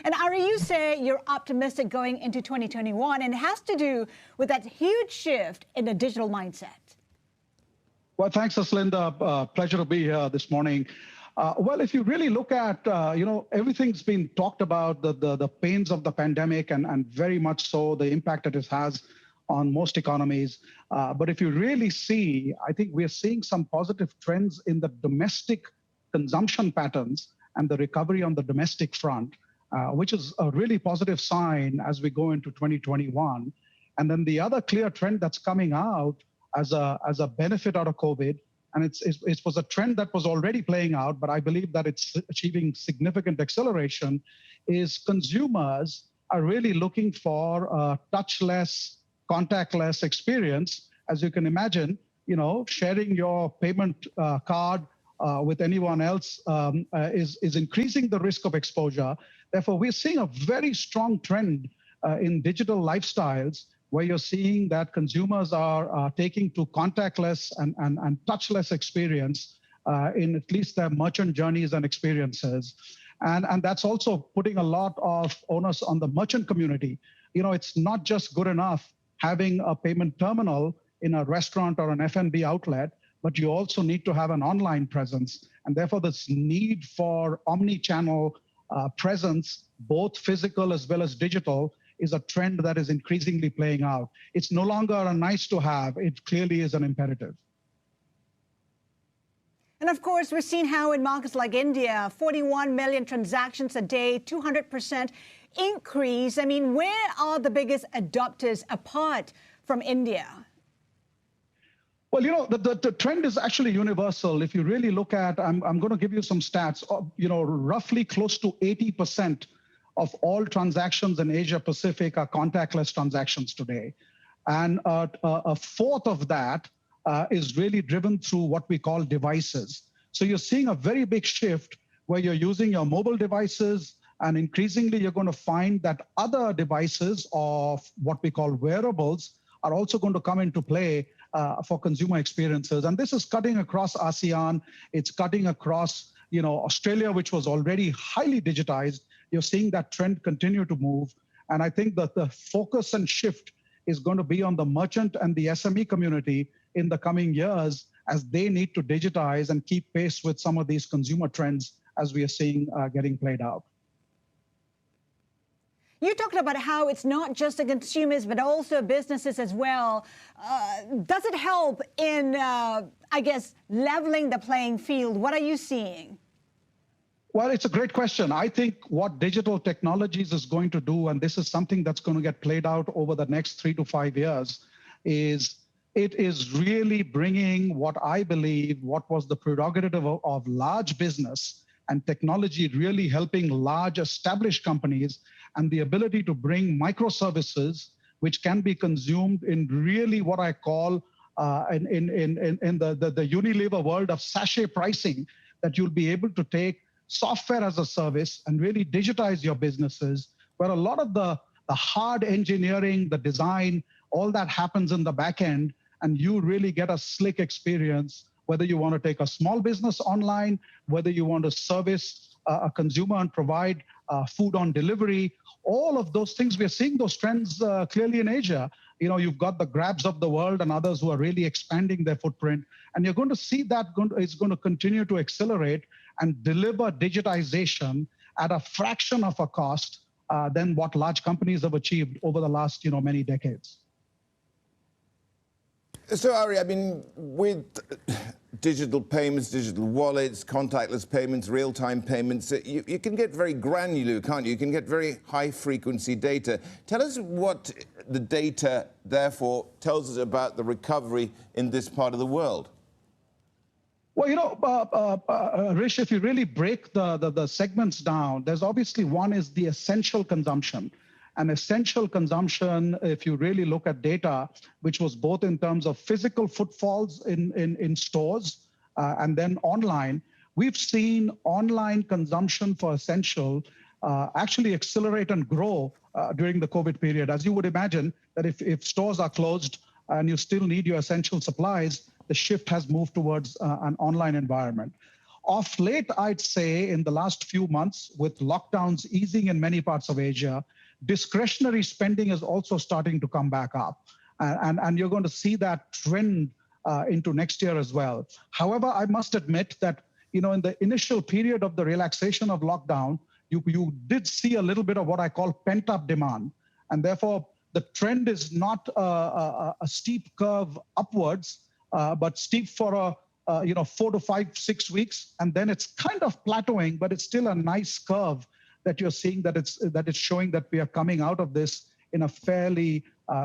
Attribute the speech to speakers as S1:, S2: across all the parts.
S1: And Ari, you say you're optimistic going into 2021, and it has to do with that huge shift in the digital mindset.
S2: Well, thanks, Haslinda. Pleasure to be here this morning. Well, if you really look at, everything's been talked about, the pains of the pandemic and very much so the impact that it has on most economies. But if you really see, I think we're seeing some positive trends in the domestic consumption patterns and the recovery on the domestic front, which is a really positive sign as we go into 2021. And then the other clear trend that's coming out as a benefit out of COVID, and it was a trend that was already playing out, but I believe that it's achieving significant acceleration, is consumers are really looking for a touchless, contactless experience. As you can imagine, sharing your payment card with anyone else is increasing the risk of exposure. Therefore, we're seeing a very strong trend in digital lifestyles where you're seeing that consumers are taking to contactless and touchless experience in at least their merchant journeys and experiences. And that's also putting a lot of onus on the merchant community. It's not just good enough having a payment terminal in a restaurant or an F&B outlet, but you also need to have an online presence. And therefore, this need for omni-channel presence, both physical as well as digital, is a trend that is increasingly playing out. It's no longer a nice to have, it clearly is an imperative.
S1: And of course, we're seeing how in markets like India, 41 million transactions a day, 200% increase. I mean, where are the biggest adopters apart from India?
S2: Well, the trend is actually universal. If you really look at, I'm going to give you some stats, roughly close to 80% of all transactions in Asia Pacific are contactless transactions today. And a fourth of that is really driven through what we call devices. So you're seeing a very big shift where you're using your mobile devices, and increasingly you're going to find that other devices of what we call wearables are also going to come into play for consumer experiences. And this is cutting across ASEAN. It's cutting across Australia, which was already highly digitized. You're seeing that trend continue to move. And I think that the focus and shift is going to be on the merchant and the SME community in the coming years as they need to digitize and keep pace with some of these consumer trends as we are seeing getting played out.
S1: You talked about how it's not just the consumers, but also businesses as well. Does it help in, leveling the playing field? What are you seeing?
S2: Well, it's a great question. I think what digital technologies is going to do, and this is something that's going to get played out over the next 3 to 5 years, is it is really bringing what I believe what was the prerogative of large business and technology really helping large established companies, and the ability to bring microservices which can be consumed in really what I call in the Unilever world of sachet pricing, that you'll be able to take software as a service and really digitize your businesses, where a lot of the hard engineering, the design, all that happens in the back end, and you really get a slick experience, whether you want to take a small business online, whether you want to service a consumer and provide food on delivery, all of those things. We're seeing those trends clearly in Asia. You've got the Grabs of the world and others who are really expanding their footprint. And you're going to see that it's going to continue to accelerate and deliver digitization at a fraction of a cost than what large companies have achieved over the last many decades.
S3: So, Ari, I mean, with digital payments, digital wallets, contactless payments, real-time payments, you can get very granular, can't you? You can get very high-frequency data. Tell us what the data, therefore, tells us about the recovery in this part of the world.
S2: Well, Rish, if you really break the segments down, there's obviously one is the essential consumption. And essential consumption, if you really look at data, which was both in terms of physical footfalls in stores and then online, we've seen online consumption for essential actually accelerate and grow during the COVID period. As you would imagine, that if stores are closed and you still need your essential supplies, the shift has moved towards an online environment. Off late, I'd say in the last few months, with lockdowns easing in many parts of Asia, discretionary spending is also starting to come back up. And you're going to see that trend into next year as well. However, I must admit that, in the initial period of the relaxation of lockdown, you did see a little bit of what I call pent-up demand. And therefore, the trend is not a steep curve upwards, but steep for 4 to 5, 6 weeks, and then it's kind of plateauing, but it's still a nice curve that you're seeing that it's showing that we are coming out of this in a fairly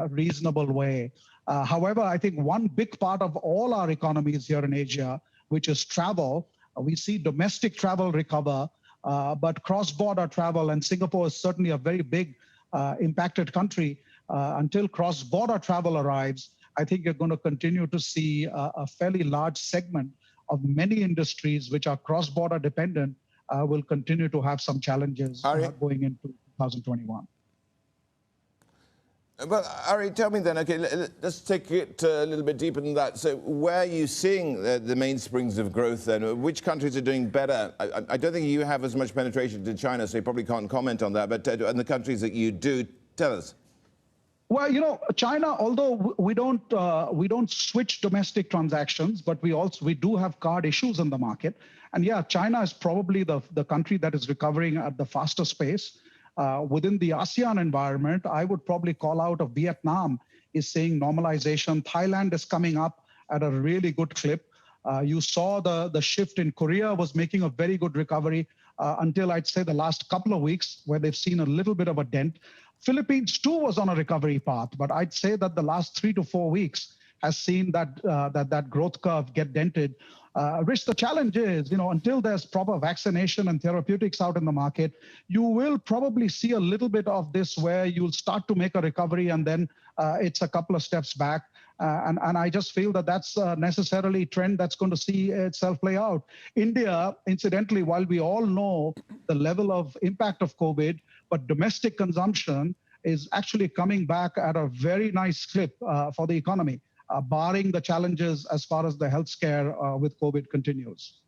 S2: reasonable way. However, I think one big part of all our economies here in Asia, which is travel, we see domestic travel recover, but cross-border travel, and Singapore is certainly a very big impacted country. Until cross-border travel arrives, I think you're going to continue to see a fairly large segment of many industries which are cross-border dependent will continue to have some challenges going into 2021.
S3: Well, Ari, tell me then, okay, let's take it a little bit deeper than that. So where are you seeing the mainsprings of growth then? Which countries are doing better? I don't think you have as much penetration to China, so you probably can't comment on that, but in the countries that you do, tell us.
S2: Well, China, although we don't switch domestic transactions, but we do have card issues in the market. And yeah, China is probably the country that is recovering at the fastest pace. Within the ASEAN environment, I would probably call out of Vietnam is seeing normalization. Thailand is coming up at a really good clip. You saw the shift in Korea was making a very good recovery until I'd say the last couple of weeks where they've seen a little bit of a dent. Philippines too was on a recovery path, but I'd say that the last 3 to 4 weeks has seen that growth curve get dented. Rich, the challenge is, until there's proper vaccination and therapeutics out in the market, you will probably see a little bit of this where you'll start to make a recovery and then it's a couple of steps back. And I just feel that that's necessarily a trend that's going to see itself play out. India, incidentally, while we all know the level of impact of COVID, but domestic consumption is actually coming back at a very nice clip for the economy, barring the challenges as far as the health scare with COVID continues.